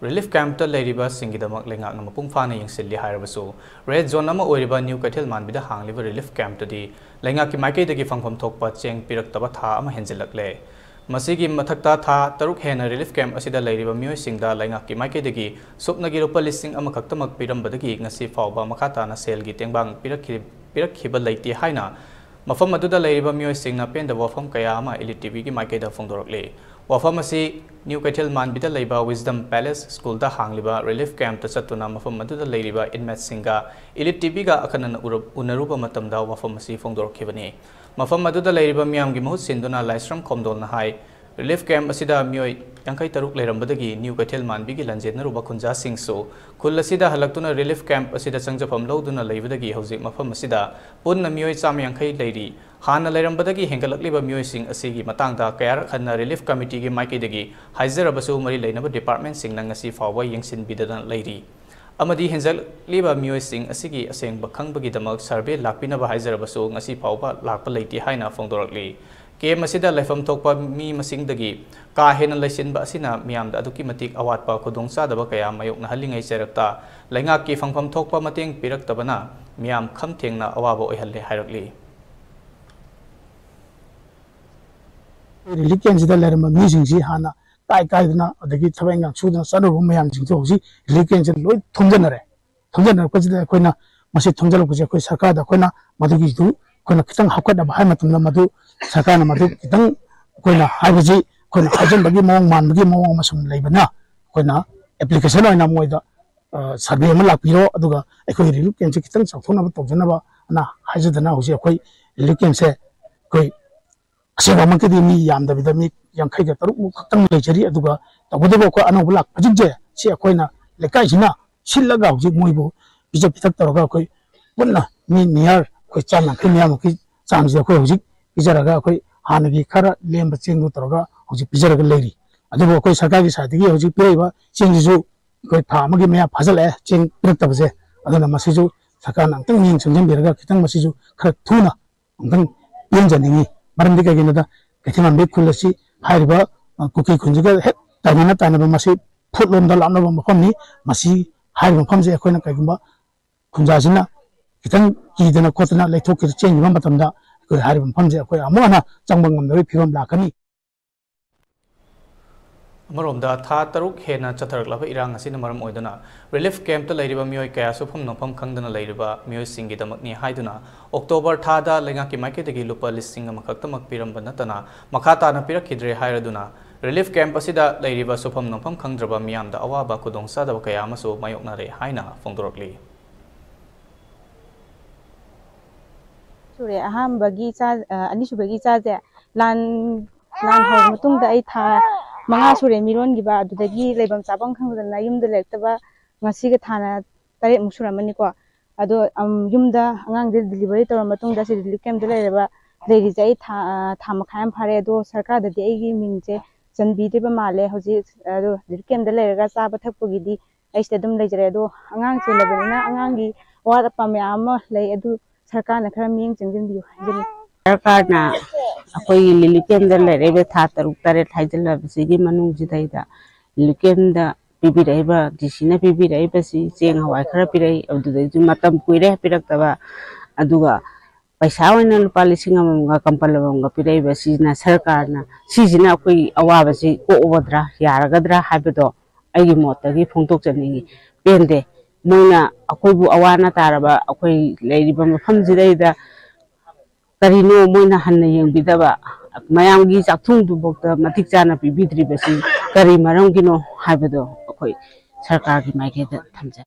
Relief camp ta leiriba singidamak lengak na mapung fana yengsilli hairabasu red zone ama oiriba New Kaithilman bida hangliba relief camp tadi lengak ki maikei dagi fangpham thokpa cheng piraktaba tha ama henjilakle masigi mathakta tha taruk hena relief camp asida leiriba mioi singda lengak ki maikei dagi supnagi rupa listing ama khaktamak pirambadagi ngasi fawba makhata na sel gi tengbang pirakhiba leiti haina mafam aduda leiriba mioi singna penda wafam kaya ama elite tv gi maikei da phongdorokle wafam asi New Kaithilman bida leiba Wisdom Palace School da hangliba relief camp ta chatuna mafam aduda leiriba inmate singa elite tv ga akanan unaruba matamda wafam asi phongdorokhibani mafam aduda leiriba miyam gi mahut sinduna laisram khomdol na hai relief camp asida mioi yankai taruk leirambadagi New Kaithilman bigi lanjetna ruba khunja singsu khul asida halaktuna relief camp asida changjapam loduna leibadagi hojik mafam asida punna mioi cham yankai leiri hana leirambadagi hengalakliba mioi sing asigi matangda kayar khanna relief committee gi maiki dagi haizarabasu mari leinaba department sing nangasi fawwa yengsin bidana leiri amadi hengalakliba mioi sing asigi asengba khangbagi damak survey lakpinaba haizarabasu ngasi fawba lakpa leiti haina phongdorakli ke masida laifam thokpa mi masing dagi ka hena laisinba asina miyamda aduki matik awatpa khudongsa daba kaya mayokna halingai cherakta lainga ki fangpham thokpa mateng piraktabana miyam kham thengna awaba oihalle hairakli relief camp sida lerma mi singsi hana kai dana adagi thabenga chudna sanu mayam singso hosi relief camp sida loi thomjanare ko sida koina masi thomjalo ko koi sarkar da koina madugi du koina kitang hakada bahai matumna madu sarkar na madu kitang koina haibaji koina hajan bagi mawang man bagi mawang masum leibana koina application oina moida survey ma lakpiro aduga ekoi relief camp kitang chawthona tawjana ba na hajadana hosi ekoi relief camp se koi aseba makedi mi yamda bidami yankai ga taruk khaktam leijari aduga tabudebo ko anu bulak pajikje si akoina lekai jina sillaga hoji moibo bija pitak taraga koi punna mi niar koi chana khimya ki chamje ko hoji bijaraga koi hanagi khara lemba chengdu taraga hoji bijaraga leiri adubo koi sarkar gi sadigi hoji peiba chengju koi thamagi meya phajale cheng piraktabje aduna masiju sarkar nang tang ning chengjem biraga kitang masiju khara thuna ngang yenjaningi maram dika gina da Kaithilman be khulasi haiba kuki khunjiga het tanana tanaba masi phutlom da lamna mafam ni masi haiba mafam je akoina kaigumba khunjasina kitang kidana khotna leithok ki change ba matamda ko haiba mafam je akoi amona changbang ngamdari phibam lakani Maromda tha taruk hena chathaраklaba irang asina maram oidana relief camp ta leiriba mioi kaya sufam nopam khangdana leiriba mioi singi damakni haiduna October tha da lenga ki maike degi lupa listing ama khaktamak piramba natana makhata na pirakhidre hairaduna relief camp asida leiriba sufam nopam khangdraba miyamda awaba khudongsa da kaya amasu mayokna re haina phongdorokli sure aham bagi cha ani su bagi cha je lan ho mutung da ai tha manga sure miron giba adudagi leibam chabang khangdana yumda lektaba ngasi ga thana tare musuramani ko ado yumda angang de delivery tor matung da si relief camp de leba leiri jai tha makhayam phare do sarkar da de gi mingje janbi de ba male hoji ado relief camp de lera chaba thakpo gi di ai sta dum leijare do angang che lebana angang gi wara pamya ma lei adu sarkar na khara ming chengjin bi hajini sarkar na akoi relief camp da lere tha taruk tare thaijala bisi manung jidaida relief camp da pibi raiba disina pibi raiba si cheng hawai khara pirai adudai ju matam puire piraktaba aduga paisa oina lupa lising amamga kampalamga piraiba sina sarkar na sijina akoi awaba si ko obadra yaragadra haibado aigi motagi phongtok chani pende moina akoi bu awana taraba akoi leiriba mafam jidaida karino moina hanna yengbidaba mayamgi chakthung du bokta matik chana pibidri basi kari maram gino haibado akoi sarkar gi maike da thamja